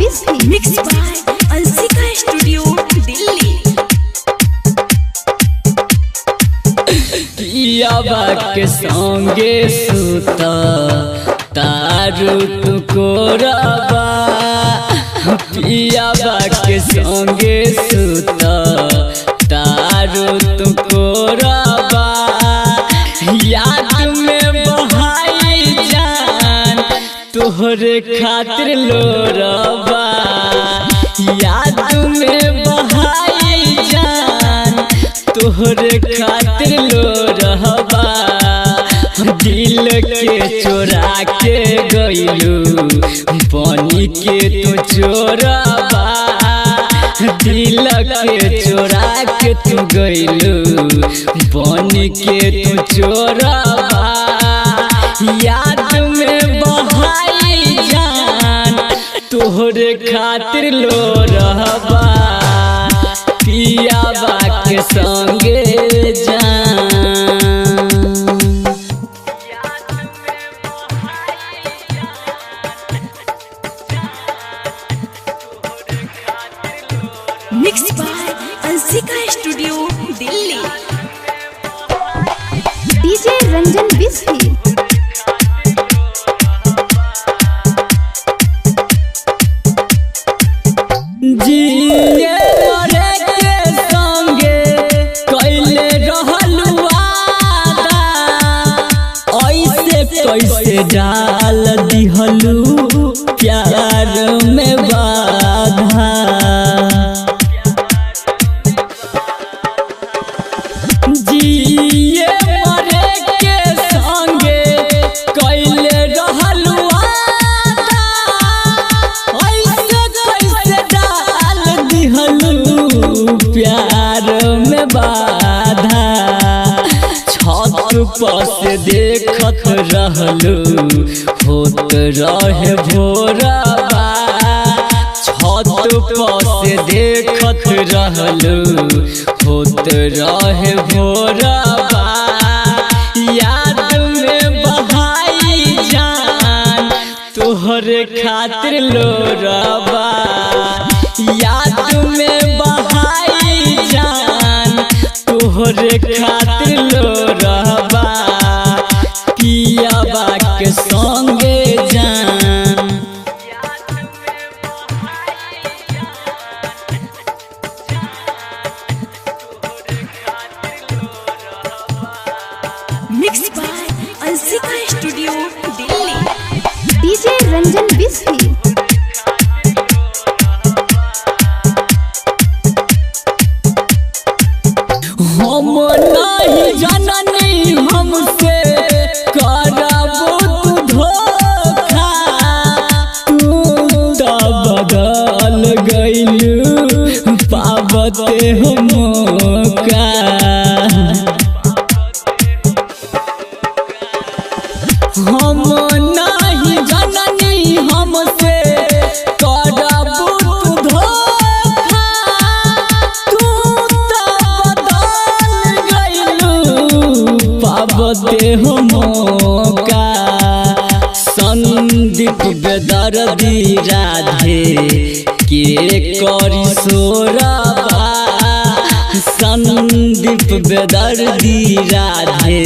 Bisfi mix by Anshika studio Delhi. पियाबा के संगे सुता तारू तुको रबा, पियाबा के संगे सुता तारू तुको रबा, याद में बहाई जान तोहरे खातिर लो रबा, याद में बहाई जान तोहरे खातिर लो रहबा, दिल के चोरा के गइलू पानी के तू चोरबा, दिल के चोरा के तू गइलू पानी के तू चोरबा, याद में बहाई जान तोहरे खातिर लो रहबा, पियाबा के संगे जान। Mix by Anshika studio Delhi. DJ Ranjan Bisfi जिए मरे के संगे कैले रहलू वादा, ऐसे कैसे डाल दिहलू प्यार में बाधा, जिए मरे के संगे कैले रहलू वादा, ऐसे कैसे डाल दिहलू प्यार में बाधा, छत पर से देखत रहलू होत रहे भोरबा, छत पर से देखत रहलू होत रहे भोरबा, याद में बहाई जान तोहरे खातिर लो रबा, याद में बहाई जान तोहरे खातिर लो रबा, पियाबा के संगे जान। Mix by Anshika studio Delhi. DJ Ranjan Bisfi हम नहीं जननी हमसे करबो तू धोखा, तू तो बदल गइलू पावते हो मौका, हम नहीं जननी हमसे करबो तू धोखा, तू तो बदल गइलू पावते हो मौका, संदीप बेदर्दी राधे के करी सोरबा, संदीप बेदर्दी राधे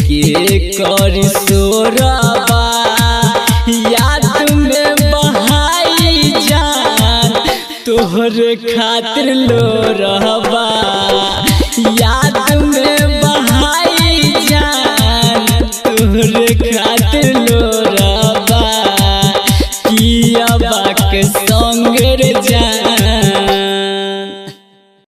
के करी सोरबा, याद में बहाई जान तोहरे खातिर लो रहबा, याद में